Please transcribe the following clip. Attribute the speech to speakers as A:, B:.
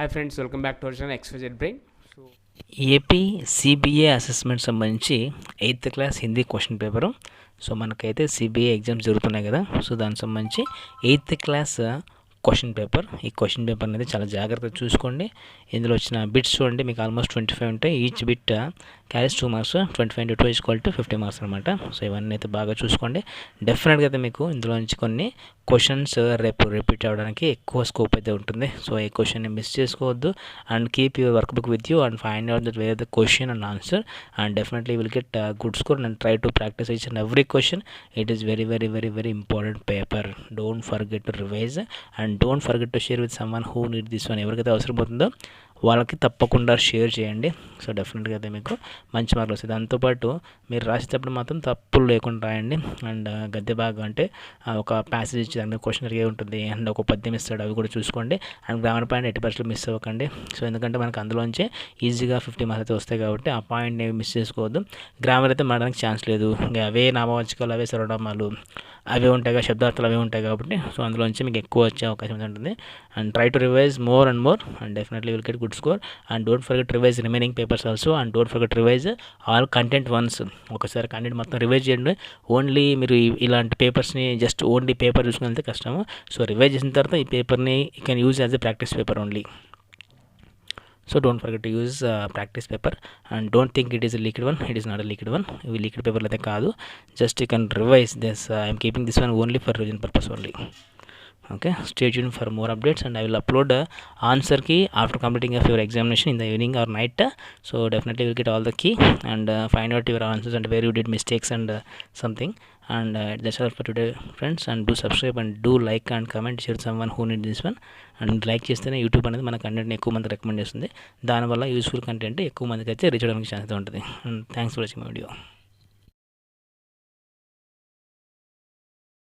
A: Hi friends, welcome back to our channel XYZ brain.
B: AP CBA assessment సంబంధించి 8th class Hindi question paper. So మనకైతే CBA exams జరుగుతున్నాయి కదా, so దానికి సంబంధించి 8th class question paper. ఈ question paper అనేది చాలా జాగ్రత్తగా చూసుకోండి. ఇందులో వచ్చిన బిట్స్ చూడండి, మీకు ఆల్మోస్ట్ 25 ఉంటాయి. Each bit carries 2 marks, 25 into 2 = 50 marks అనమాట. సో ఇవన్నీ అయితే బాగా చూసుకోండి. డెఫినెట్గా అయితే మీకు ఇందులో నుంచి కొన్ని క్వశ్చన్స్ రేపు రిపీట్ అవ్వడానికి ఎక్కువ స్కోప్ అయితే ఉంటుంది. సో ఈ క్వశ్చన్ని మిస్ చేసుకోవద్దు and keep your work book with you and find out that wear the question and answer and definitely will get good score and try to practice each and every question. It is very very very very important paper. Don't forget to revise and don't forget to share with someone who need this one. ఎవరికైతే అవసరం అవుతుందో వాళ్ళకి తప్పకుండా share చేయండి. So డెఫినెట్గా అయితే మీకు మంచి మార్కులు వస్తాయి. దాంతోపాటు మీరు రాసేటప్పుడు మాత్రం తప్పులు లేకుండా రాయండి. అండ్ గద్య బాగా అంటే ఒక ప్యాసేజ్ ఇచ్చి దాని మీద క్వశ్చన్ అడిగే ఉంటుంది అండ్ ఒక పద్యం ఇస్తాడు, అవి కూడా చూసుకోండి. అండ్ గ్రామర్ పాయింట్ 80% మిస్ అవ్వకండి. సో ఎందుకంటే మనకు అందులోంచి ఈజీగా 50 మార్క్స్ అయితే వస్తాయి కాబట్టి ఆ పాయింట్ని మిస్ చేసుకోవద్దు. గ్రామర్ అయితే మారడానికి ఛాన్స్ లేదు. ఇంకా అవే నామవాచకాలు, అవే సర్వనామాలు అవే ఉంటాయి, శబ్దార్థాలు అవే ఉంటాయి కాబట్టి సో అందులోంచి మీకు ఎక్కువ వచ్చే అవకాశం ఉంటుంది. And try to revise more and more and definitely will get good score. And don't forget revise remaining papers also and don't forget revise all content once. ఒకసారి కంటెంట్ మొత్తం రివైజ్ చేయండి. ఓన్లీ మీరు ఇలాంటి పేపర్స్ని జస్ట్ ఓన్లీ పేపర్ చూసుకుని వెళ్తే కష్టము. So revise చేసిన తర్వాత ఈ పేపర్ని you can use as a practice paper only. So don't forget to use practice paper and don't think it is a leaked one. It is not a leaked one. We leaked paper late kaadu. Just you can revise this. I am keeping this one only for revision purpose only. Okay, stay tuned for more updates and I will upload answer key after completing of your examination in the evening or night. So definitely will get all the key and find out your answers and where you did mistakes and something. And that's all for today friends, and do subscribe and do like and comment, share someone who need this one. And like చేస్తేనే YouTube అనేది మన కంటెంట్ని ఎక్కువ మంది recommend చేస్తుంది. దానివల్ల useful content ఎక్కువ మందికి అయితే రీచ్ అవ్వడానికి ఛాన్స్ ఉంటుంది. And thanks for watching my video.